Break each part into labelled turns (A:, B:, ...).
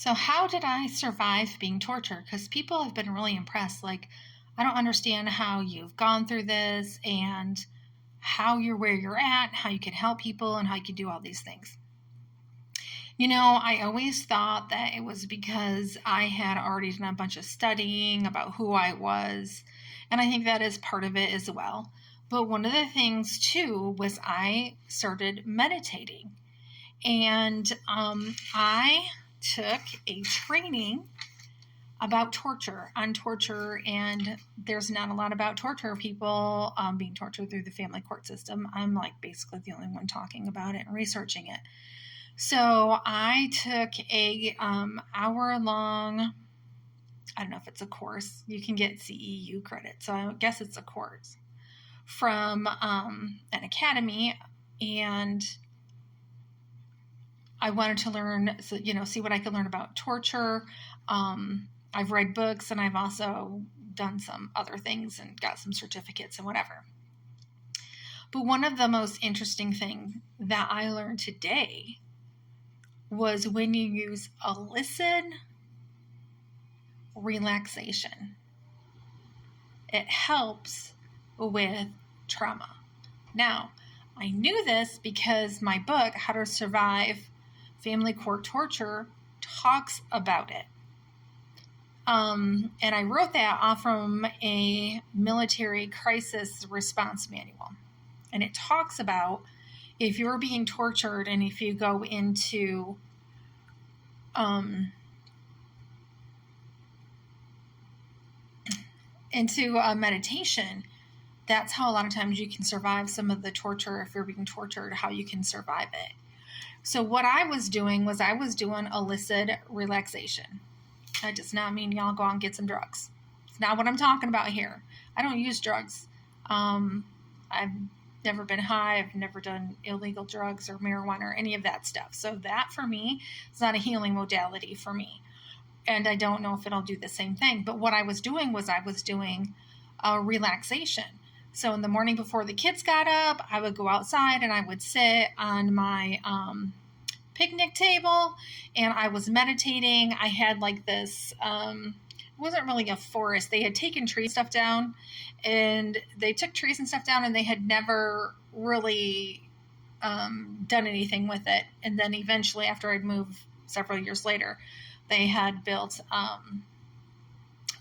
A: So, how did I survive being tortured? Because people have been really impressed. Like, I don't understand how you've gone through this and how you're where you're at, how you can help people, and how you can do all these things. I always thought that it was because I had already done a bunch of studying about who I was, and I think that is part of it as well. But one of the things, too, was I started meditating. And I took a training about on torture, and there's not a lot about torture people being tortured through the family court system. I'm like basically the only one talking about it and researching it. So I took a hour-long, I don't know if it's a course. You can get CEU credit, so I guess it's a course from an academy, and I wanted to learn, see what I could learn about torture. I've read books, and I've also done some other things and got some certificates and whatever. But one of the most interesting things that I learned today was when you use illicit relaxation. It helps with trauma. Now, I knew this because my book, How to Survive Family Court Torture, talks about it. And I wrote that off from a military crisis response manual. And it talks about if you're being tortured and if you go into a meditation, that's how a lot of times you can survive some of the torture. If you're being tortured, how you can survive it. So what I was doing was I was doing illicit relaxation. That does not mean y'all go out and get some drugs. It's not what I'm talking about here. I don't use drugs. I've never been high. I've never done illegal drugs or marijuana or any of that stuff. So that for me is not a healing modality for me. And I don't know if it'll do the same thing. But what I was doing was I was doing relaxation. So in the morning before the kids got up, I would go outside and I would sit on my picnic table and I was meditating. I had like this, it wasn't really a forest. They had taken tree stuff down, and they took trees and stuff down, and they had never really done anything with it. And then eventually, after I'd moved several years later, they had built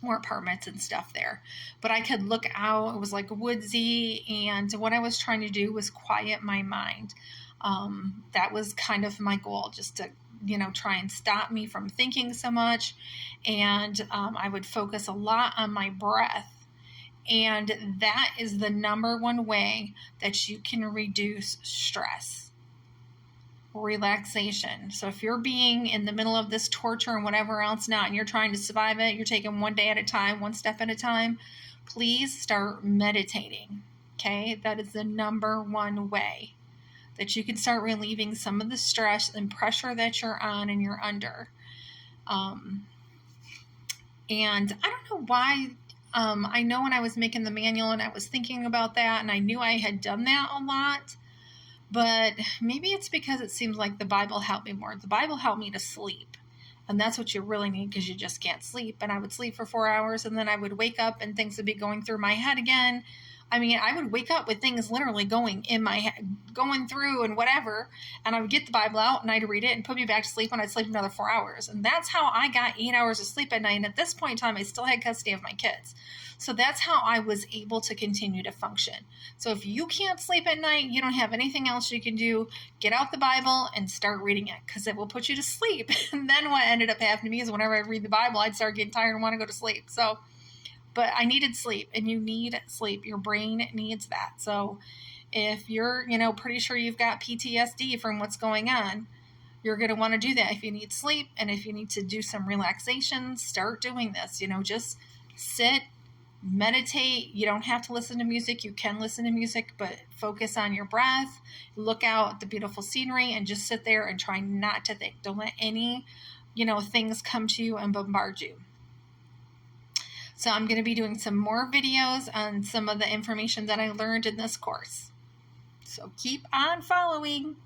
A: more apartments and stuff there. But I could look out. It was like woodsy, and what I was trying to do was quiet my mind. That was kind of my goal, just to try and stop me from thinking so much. And I would focus a lot on my breath. And that is the number one way that you can reduce stress. Relaxation. So if you're being in the middle of this torture and whatever else now, and you're trying to survive it, you're taking one day at a time, one step at a time, please start meditating. Okay? That is the number one way that you can start relieving some of the stress and pressure that you're on and you're under. And I don't know why. I know when I was making the manual and I was thinking about that, and I knew I had done that a lot, but maybe it's because it seems like the Bible helped me more. The Bible helped me to sleep, and that's what you really need, because you just can't sleep. And I would sleep for 4 hours, and then I would wake up and things would be going through my head again. I mean, I would wake up with things literally going in my head, going through and whatever, and I would get the Bible out and I'd read it and put me back to sleep, and I'd sleep another 4 hours. And that's how I got 8 hours of sleep at night. And at this point in time, I still had custody of my kids. So that's how I was able to continue to function. So if you can't sleep at night, you don't have anything else you can do, get out the Bible and start reading it, because it will put you to sleep. And then what ended up happening to me is whenever I read the Bible, I'd start getting tired and want to go to sleep. But I needed sleep, and you need sleep. Your brain needs that. So if you're, pretty sure you've got PTSD from what's going on, you're going to want to do that. If you need sleep and if you need to do some relaxation, start doing this. Just sit, meditate. You don't have to listen to music. You can listen to music, but focus on your breath. Look out at the beautiful scenery and just sit there and try not to think. Don't let any, things come to you and bombard you. So I'm going to be doing some more videos on some of the information that I learned in this course. So keep on following.